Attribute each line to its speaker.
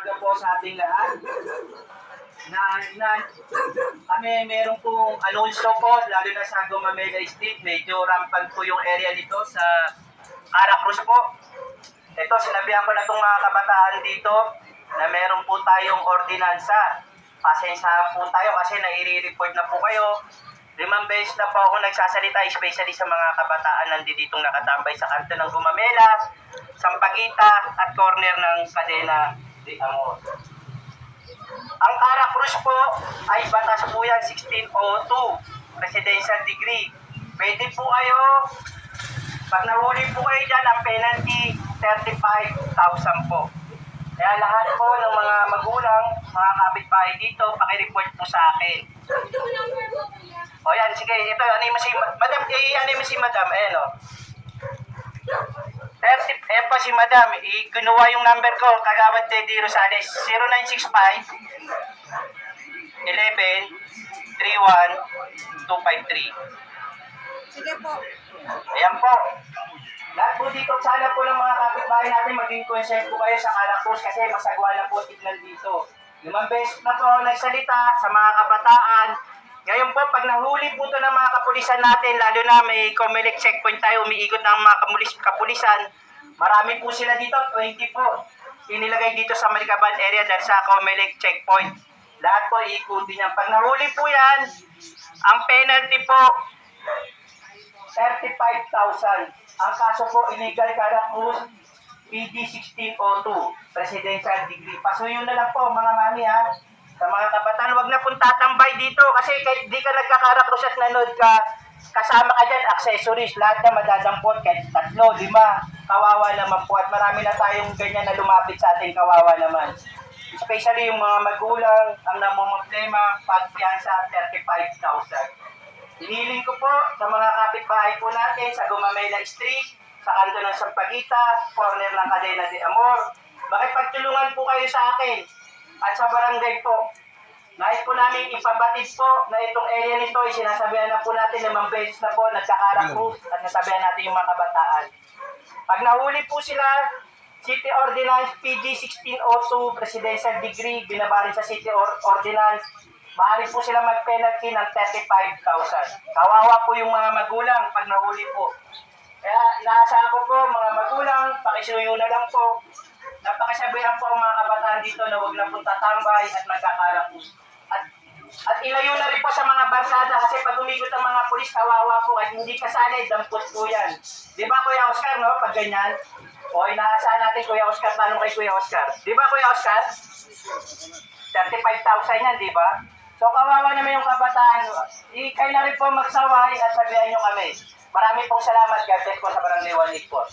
Speaker 1: Hello po sa ating lahat. Na kami meron pong anunsyo po, lalo na sa Gumamela Street. Medyo rampant po yung area dito sa Caracruz po. Ito, sinabihan ko na itong mga kabataan dito na meron po tayong ordinansa. Pasensya po tayo kasi nai-report na po kayo. 5 beses na po ako nagsasalita, especially sa mga kabataan nandito nakatambay sa kanto ng Gumamela, Sampaguita at corner ng Cadena de Amor. Ang Caracruz po ay batas po yan 1602, presidential degree. Pwede po kayo, pag nahuli po kayo dyan, ang penalty 35,000 po. Kaya lahat po ng mga magulang, mga kapitbahay dito, pakireport po sa akin. O yan, sige, ito, ano mo si Madam, ano mo si Madam, ayan o. 30, ayan po si Madam, kinuha yung number ko, Kagawad Teddy Rosales, 0965 11 31 253.
Speaker 2: Sige po.
Speaker 1: Ayan po. Lahat po dito, sana po ng mga kapitbahay natin maging concerned po kayo sa Caracruz kasi masagwa na po tignan dito. 5 beses na po nagsalita sa mga kabataan. Ngayon po, pag nahuli po ito ng mga kapulisan natin, lalo na may Comelec checkpoint tayo, umiikot ng mga kapulisan, marami po sila dito, 20 po. Inilagay dito sa Maricaban area dahil sa Comelec checkpoint. Lahat po iikutin yan. Pag nahuli po yan, ang penalty po, 35,000. Ang kaso po, illegal Caracruz, PD 1602, presidential degree. Pasuyo na lang po mga mami ha. Sa mga kabataan, wag na pong tatambay dito kasi kahit di ka nagka-Caracruz at nanood ka, kasama ka dyan, accessories, lahat na madadampot, kahit 3, 5, kawawa naman po. At marami na tayong ganyan na lumapit sa ating kawawa naman. Especially yung mga magulang, ang namumblema, pagpiyansa, 35,000. Hiniling ko po sa mga kapitbahay po natin sa Gumamela Street, sa kanto ng Sampaguita, corner ng Cadena de Amor. Makipagtulungan po kayo sa akin at sa barangay po. Nais po namin ipabatid po na itong area nito ay sinasabihan na po natin 5 beses na po nagka-Caracruz at nasabihan natin yung mga kabataan. Pag nahuli po sila, City Ordinance PD 1602, Presidential Degree, binabarin sa City Ordinance, maaari po sila mag-penalty ng 35,000. Kawawa po yung mga magulang pag nahuli po. Kaya inaasahan ko po mga magulang, pakisuyo na lang po. Napakasabihan po ang mga kabataan dito na huwag na pong tatambay at magkakarakos. At ilayo na rin po sa mga barsada kasi pag umigot ang mga pulis, kawawa po at hindi kasali, dampot po yan. Di ba Kuya Oscar, no? Pag ganyan. O inaasahan natin Kuya Oscar, tanong kay Kuya Oscar. Di ba Kuya Oscar? 35,000 yan, di ba? So kawawa naman yung kabataan. Kayo na rin po magsaway at sabihan nyo kami. Marami pong salamat. God bless po sa Barangay Walig po.